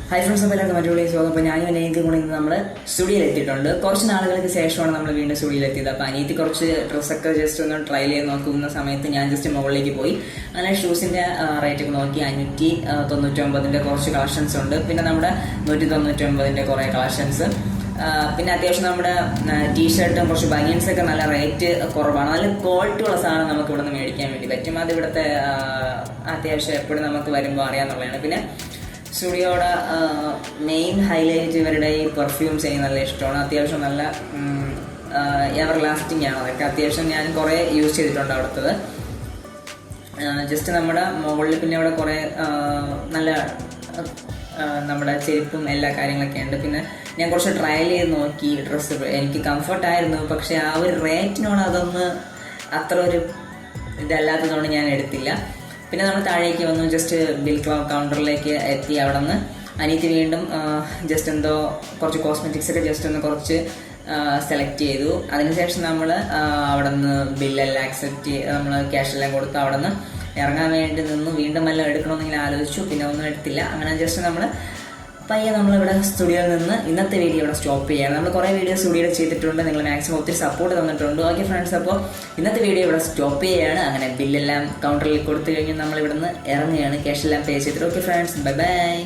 Hi friends, അപ്പോൾ എല്ലാവർക്കും മറ്റുള്ള സ്വാഗതം. അപ്പോൾ ഞാനും അനിയത്തിയും കൂടി ഇന്ന് നമ്മൾ സ്റ്റുഡിയോയിൽ എത്തിയിട്ടുണ്ട്. കുറച്ച് നാളുകൾക്ക് ശേഷമാണ് നമ്മൾ വീണ്ടും സ്റ്റുഡിയോയിൽ എത്തിയത്. അപ്പോൾ അനിയത്തി കുറച്ച് ഡ്രസ്സൊക്കെ ജസ്റ്റ് ഒന്ന് ട്രയൽ ചെയ്ത് നോക്കുന്ന സമയത്ത് ഞാൻ ജസ്റ്റ് മുകളിലേക്ക് പോയി. അങ്ങനെ ഷൂസിൻ്റെ റേറ്റൊക്കെ നോക്കി. 599 കുറച്ച് കളക്ഷൻസ് ഉണ്ട്. പിന്നെ നമ്മുടെ 199 കുറേ കളക്ഷൻസ്. പിന്നെ അത്യാവശ്യം നമ്മുടെ ടീഷർട്ടും കുറച്ച് ബനിയൻസൊക്കെ നല്ല റേറ്റ് കുറവാണ്. നല്ല ക്വാളിറ്റി ഉള്ള സാധനം നമുക്ക് ഇവിടെ നിന്ന് മേടിക്കാൻ വേണ്ടി പറ്റും. അത് ഇവിടുത്തെ അത്യാവശ്യം എപ്പോഴും നമുക്ക് വരുമ്പോൾ അറിയാമെന്നുള്ളതാണ്. പിന്നെ സ്റ്റുഡിയോയുടെ മെയിൻ ഹൈലൈറ്റ് ഇവരുടെ ഈ പെർഫ്യൂംസ് എനിക്ക് നല്ല ഇഷ്ടമാണ്. അത്യാവശ്യം നല്ല എവർ ലാസ്റ്റിംഗ് ആണ്. അതൊക്കെ അത്യാവശ്യം ഞാൻ കുറേ യൂസ് ചെയ്തിട്ടുണ്ട് അവിടുത്തത്. ജസ്റ്റ് നമ്മുടെ മുകളിൽ പിന്നെ അവിടെ കുറേ നല്ല നമ്മുടെ ചെരുപ്പും എല്ലാ കാര്യങ്ങളൊക്കെ ഉണ്ട്. പിന്നെ ഞാൻ കുറച്ച് ട്രയൽ ചെയ്ത് നോക്കി ഡ്രസ്സ്. എനിക്ക് കംഫർട്ടായിരുന്നു, പക്ഷെ ആ ഒരു റേറ്റിനോട് അതൊന്ന് അത്ര ഒരു ഇതല്ലാത്തതുകൊണ്ട് ഞാൻ എടുത്തില്ല. പിന്നെ നമ്മൾ താഴേക്ക് വന്നു, ജസ്റ്റ് ബിൽ കൗണ്ടറിലേക്ക് എത്തി. അവിടെ നിന്ന് അനിയത്തി വീണ്ടും ജസ്റ്റ് എന്തോ കുറച്ച് കോസ്മെറ്റിക്സ് ഒക്കെ ജസ്റ്റ് ഒന്ന് കുറച്ച് സെലക്ട് ചെയ്തു. അതിനുശേഷം നമ്മൾ അവിടെ നിന്ന് ബില്ലെല്ലാം ആക്സെപ്റ്റ് ചെയ്ത് നമ്മൾ ക്യാഷെല്ലാം കൊടുത്ത് അവിടെ നിന്ന് ഇറങ്ങാൻ വേണ്ടി നിന്നു. വീണ്ടും എല്ലാം എടുക്കണമെന്നിങ്ങനെ ആലോചിച്ചു, പിന്നെ ഒന്നും എടുത്തില്ല. അങ്ങനെ ജസ്റ്റ് നമ്മൾ പയ്യെ നമ്മളിവിടെ സ്റ്റുഡിയോയിൽ നിന്ന് ഇന്നത്തെ വീഡിയോ ഇവിടെ സ്റ്റോപ്പ് ചെയ്യണം. നമ്മൾ കുറേ വീഡിയോ സ്റ്റുഡിയോയിൽ ചെയ്തിട്ടുണ്ട്. നിങ്ങൾ മാക്സിമം ഒത്തിരി സപ്പോർട്ട് തന്നിട്ടുണ്ട്. ഓക്കെ ഫ്രണ്ട്സ്, അപ്പോൾ ഇന്നത്തെ വീഡിയോ ഇവിടെ സ്റ്റോപ്പ് ചെയ്യുകയാണ്. അങ്ങനെ ബില്ലെല്ലാം കൗണ്ടറിൽ കൊടുത്തു കഴിഞ്ഞ് നമ്മൾ ഇവിടെ നിന്ന് ഇറങ്ങുകയാണ്. ക്യാഷെല്ലാം പേ ചെയ്തിട്ട്. Okay friends, bye bye.